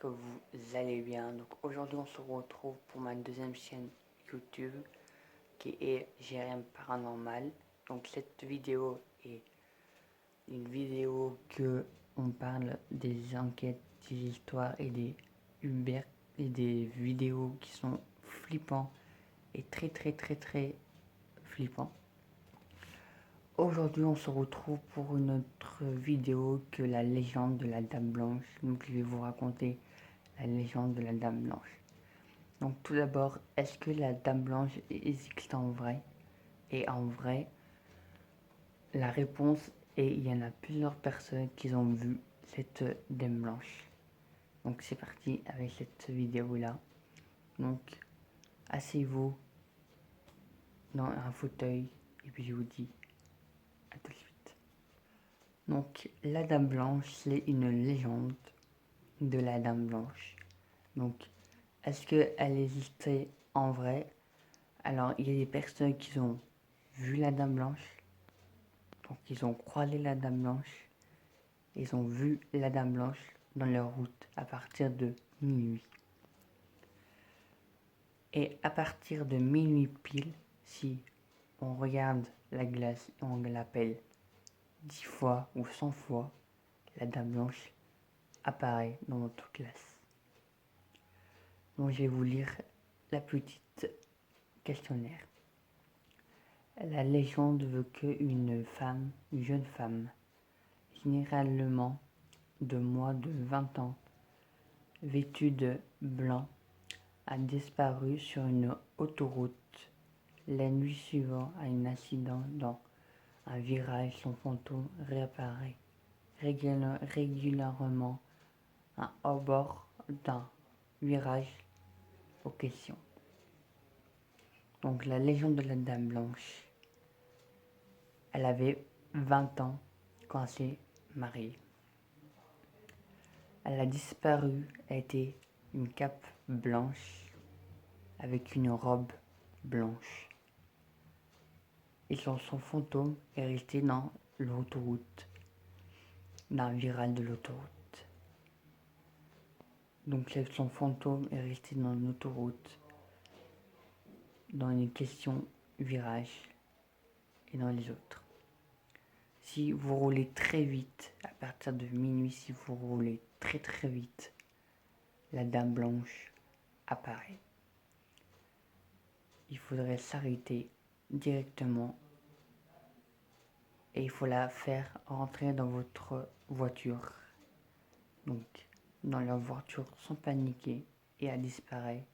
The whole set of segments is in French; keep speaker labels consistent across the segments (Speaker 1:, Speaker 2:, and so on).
Speaker 1: que vous allez bien. Donc aujourd'hui on se retrouve pour ma deuxième chaîne YouTube qui est GRM Paranormal. Donc cette vidéo est une vidéo que on parle des enquêtes, des histoires et des Uber et des vidéos qui sont flippants et très flippants. Aujourd'hui on se retrouve pour une autre vidéo que la légende de la Dame Blanche. Donc je vais vous raconter la légende de la Dame Blanche. Donc tout d'abord, est-ce que la Dame Blanche existe en vrai? Et en vrai, la réponse est il y en a plusieurs personnes qui ont vu cette Dame Blanche. Donc c'est parti avec cette vidéo là. Donc asseyez-vous dans un fauteuil et puis je vous dis à tout de suite. Donc la Dame Blanche, c'est une légende de la Dame Blanche. Donc est-ce qu'elle existait en vrai? Alors il y a des personnes qui ont vu la Dame Blanche. Donc ils ont croisé la Dame Blanche. Ils ont vu la Dame Blanche dans leur route à partir de minuit. Et à partir de minuit pile, si on regarde la glace et on l'appelle 10 fois ou 100 fois, la Dame Blanche apparaît dans notre classe. Donc je vais vous lire la petite questionnaire. La légende veut qu'une femme, une jeune femme, généralement de moins de 20 ans, vêtue de blanc, a disparu sur une autoroute. La nuit suivante à un accident dans un virage, son fantôme réapparaît régulièrement au bord d'un virage aux questions. Donc la légende de la Dame Blanche. Elle avait 20 ans quand elle s'est mariée. Elle a disparu, elle était une cape blanche avec une robe blanche. Et son fantôme est resté dans l'autoroute, dans le virage de l'autoroute. Donc son fantôme est resté dans l'autoroute, dans les questions virage et dans les autres. Si vous roulez très vite, à partir de minuit, si vous roulez très vite, la Dame Blanche apparaît. Il faudrait s'arrêter directement et il faut la faire rentrer dans votre voiture. Donc, dans leur voiture sans paniquer et elle disparaît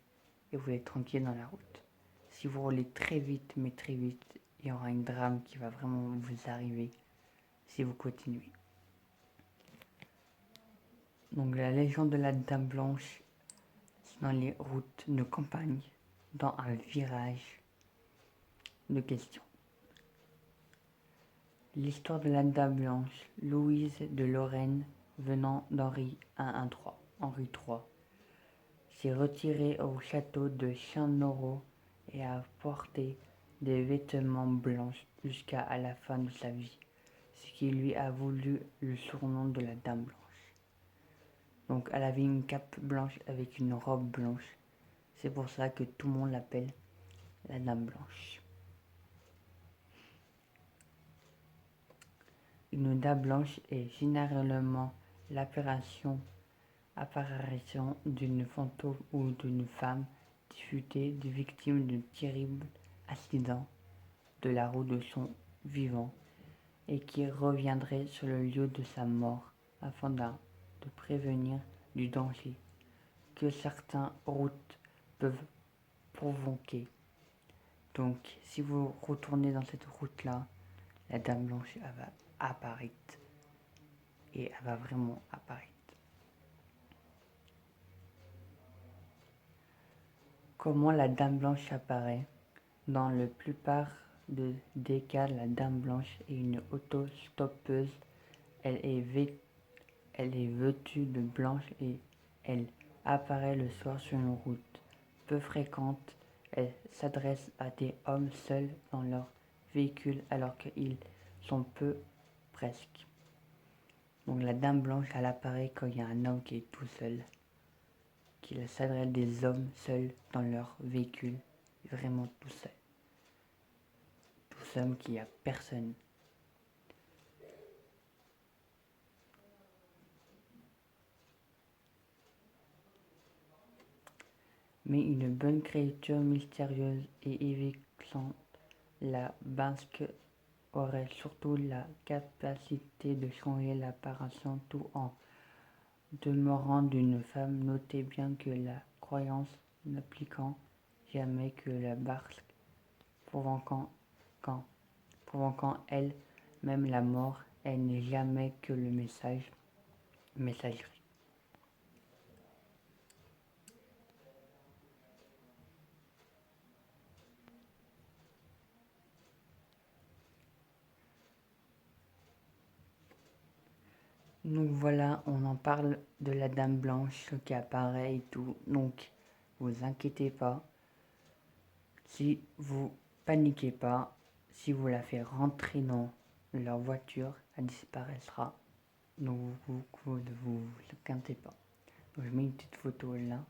Speaker 1: et vous êtes tranquille dans la route. Si vous roulez très vite, mais très vite, il y aura un drame qui va vraiment vous arriver si vous continuez. Donc, la légende de la Dame Blanche, c'est dans les routes de campagne, dans un virage de questions. L'histoire de la Dame Blanche, Louise de Lorraine, venant d'Henri III, s'est retirée au château de Champnovaz et a porté des vêtements blancs jusqu'à la fin de sa vie, ce qui lui a valu le surnom de la Dame Blanche. Donc elle avait une cape blanche avec une robe blanche. C'est pour ça que tout le monde l'appelle la Dame Blanche. Une dame blanche est généralement l'apparition d'une fantôme ou d'une femme disfutée de victime d'un terrible accident de la route de son vivant et qui reviendrait sur le lieu de sa mort afin de prévenir du danger que certaines routes peuvent provoquer. Donc si vous retournez dans cette route-là, la Dame Blanche elle va apparaître et elle va vraiment apparaître. Comment la Dame Blanche apparaît? Dans la plupart des cas, la Dame Blanche est une autostoppeuse. Elle est vêtue de blanche et elle apparaît le soir sur une route peu fréquente. Elle s'adresse à des hommes seuls dans leur véhicule alors qu'ils sont peu presque. Donc la Dame Blanche, elle apparaît quand il y a un homme qui est tout seul. qui s'adresse des hommes seuls dans leur véhicule, vraiment tout seul. Tout seul, qu'il n'y a personne. Mais une bonne créature mystérieuse et évincante, la basque aurait surtout la capacité de changer l'apparence tout en demeurant d'une femme. Notez bien que la croyance n'appliquant jamais que la basque, provoquant elle-même la mort, elle n'est jamais que le messagerie. Donc voilà, on en parle de la dame blanche qui apparaît et tout. Donc, vous inquiétez pas. Si vous paniquez pas, si vous la faites rentrer dans leur voiture, elle disparaîtra. Donc vous ne vous inquiétez pas. Donc, je mets une petite photo là.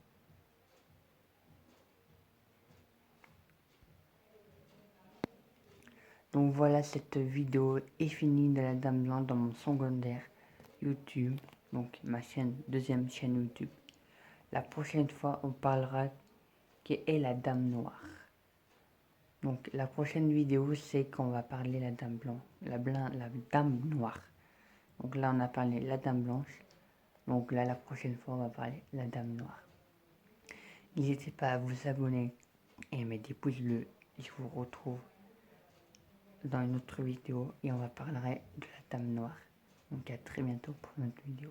Speaker 1: Donc voilà, cette vidéo est finie de la dame blanche dans mon secondaire YouTube. Donc ma deuxième chaîne YouTube. La prochaine fois, on parlera qui est la dame noire. Donc la prochaine vidéo, c'est qu'on va parler la dame blanche, la dame noire. Donc là, on a parlé la dame blanche. Donc là, la prochaine fois, on va parler la dame noire. N'hésitez pas à vous abonner et mettre des pouces bleus. Je vous retrouve dans une autre vidéo et on va parler de la dame noire. Donc à très bientôt pour notre vidéo.